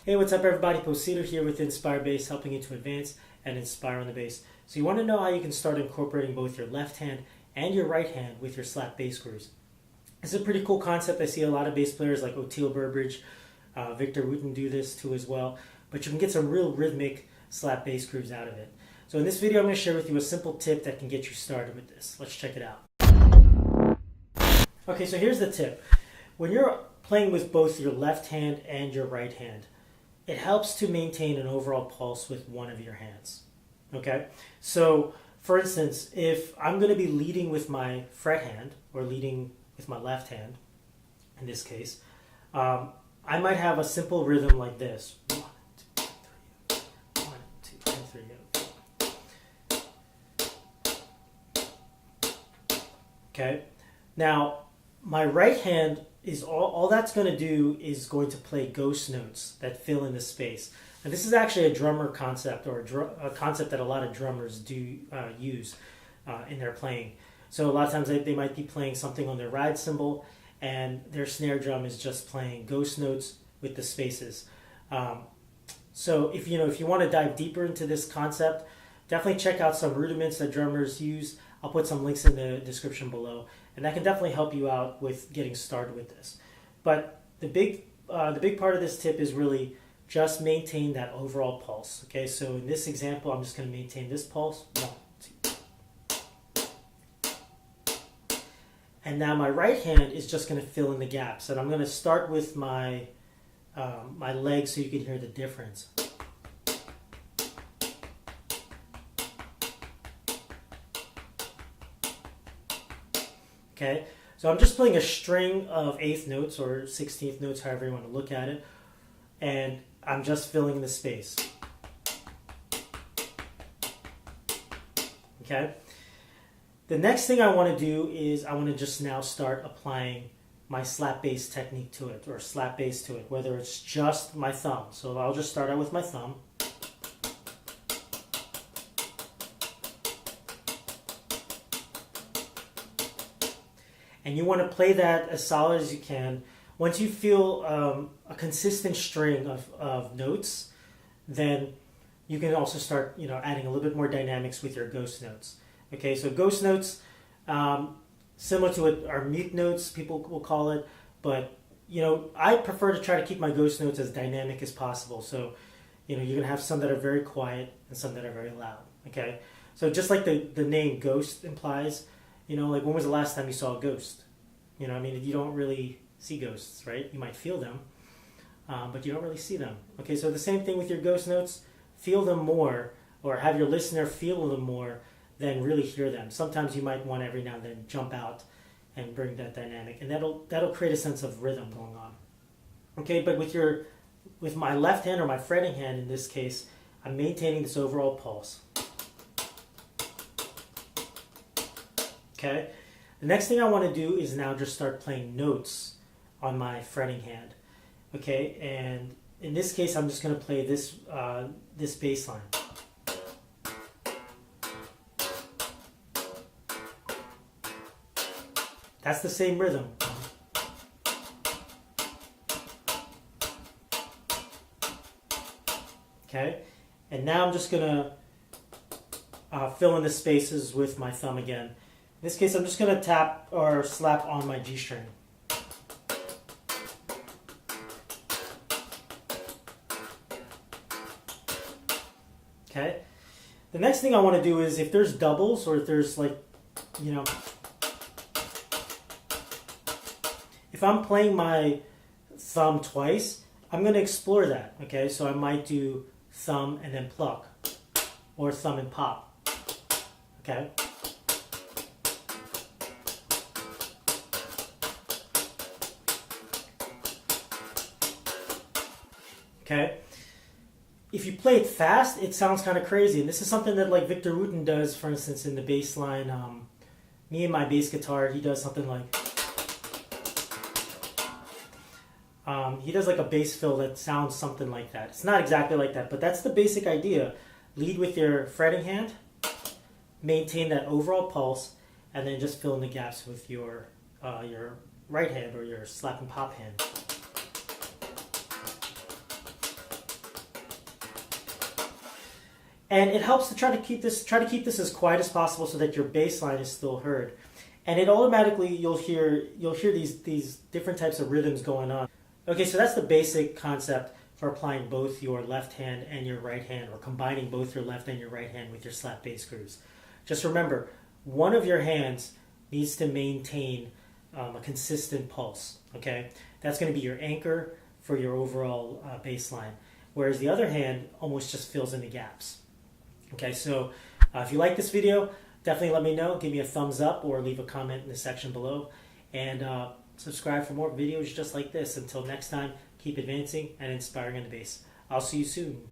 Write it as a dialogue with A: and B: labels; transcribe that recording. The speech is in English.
A: Hey, what's up everybody? Posito here with Inspire Bass, helping you to advance and inspire on the bass. So you want to know how you can start incorporating both your left hand and your right hand with your slap bass grooves. It's a pretty cool concept. I see a lot of bass players like Oteil Burbridge, Victor Wooten do this too as well. But you can get some real rhythmic slap bass grooves out of it. So in this video, I'm going to share with you a simple tip that can get you started with this. Let's check it out. Okay, so here's the tip. When you're playing with both your left hand and your right hand, it helps to maintain an overall pulse with one of your hands. Okay? So, for instance, if I'm going to be leading with my fret hand, or leading with my left hand, in this case, I might have a simple rhythm like this. 1, 2, 3, 1, 2, 3. Okay? Now, my right hand is all that's going to do is going to play ghost notes that fill in the space. And this is actually a drummer concept, or a concept that a lot of drummers do use in their playing. So a lot of times they might be playing something on their ride cymbal, and their snare drum is just playing ghost notes with the spaces. So if you want to dive deeper into this concept, definitely check out some rudiments that drummers use. I'll put some links in the description below, and that can definitely help you out with getting started with this. But the big part of this tip is really just maintain that overall pulse. Okay, so in this example, I'm just going to maintain this pulse. 1, 2. And now my right hand is just going to fill in the gaps, and I'm going to start with my my legs so you can hear the difference. Okay, so I'm just playing a string of 8th notes or 16th notes, however you want to look at it, and I'm just filling the space. Okay, the next thing I want to do is I want to just now start applying my slap bass technique to it, or slap bass to it, whether it's just my thumb. So I'll just start out with my thumb. And you want to play that as solid as you can. Once you feel a consistent string of notes, then you can also start adding a little bit more dynamics with your ghost notes. Okay, so ghost notes, similar to what our mute notes, people will call it, but I prefer to try to keep my ghost notes as dynamic as possible. So you're going to have some that are very quiet and some that are very loud. Okay, so just like the name ghost implies, like when was the last time you saw a ghost? You don't really see ghosts, right? You might feel them, but you don't really see them. Okay, so the same thing with your ghost notes. Feel them more, or have your listener feel them more than really hear them. Sometimes you might want every now and then jump out and bring that dynamic, and that'll create a sense of rhythm going on. Okay, but with my left hand, or my fretting hand in this case, I'm maintaining this overall pulse. Okay, the next thing I want to do is now just start playing notes on my fretting hand. Okay, and in this case, I'm just going to play this this bass line. That's the same rhythm. Okay, and now I'm just going to fill in the spaces with my thumb again. In this case, I'm just going to tap or slap on my G string. Okay. The next thing I want to do is, if there's doubles, or if there's if I'm playing my thumb twice, I'm going to explore that. Okay, so I might do thumb and then pluck, or thumb and pop. Okay. Okay. If you play it fast, it sounds kind of crazy, and this is something that like Victor Wooten does, for instance, in the bass line. Me and my bass guitar, he does something like he does like a bass fill that sounds something like that. It's not exactly like that, but that's the basic idea. Lead with your fretting hand, maintain that overall pulse, and then just fill in the gaps with your right hand or your slap and pop hand. And it helps to try to keep this as quiet as possible so that your bass line is still heard. And it automatically, you'll hear these different types of rhythms going on. Okay, so that's the basic concept for applying both your left hand and your right hand, or combining both your left and your right hand with your slap bass grooves. Just remember, one of your hands needs to maintain a consistent pulse. Okay, that's going to be your anchor for your overall bass line, whereas the other hand almost just fills in the gaps. Okay, so if you like this video, definitely let me know. Give me a thumbs up or leave a comment in the section below. And subscribe for more videos just like this. Until next time, keep advancing and inspiring on the bass. I'll see you soon.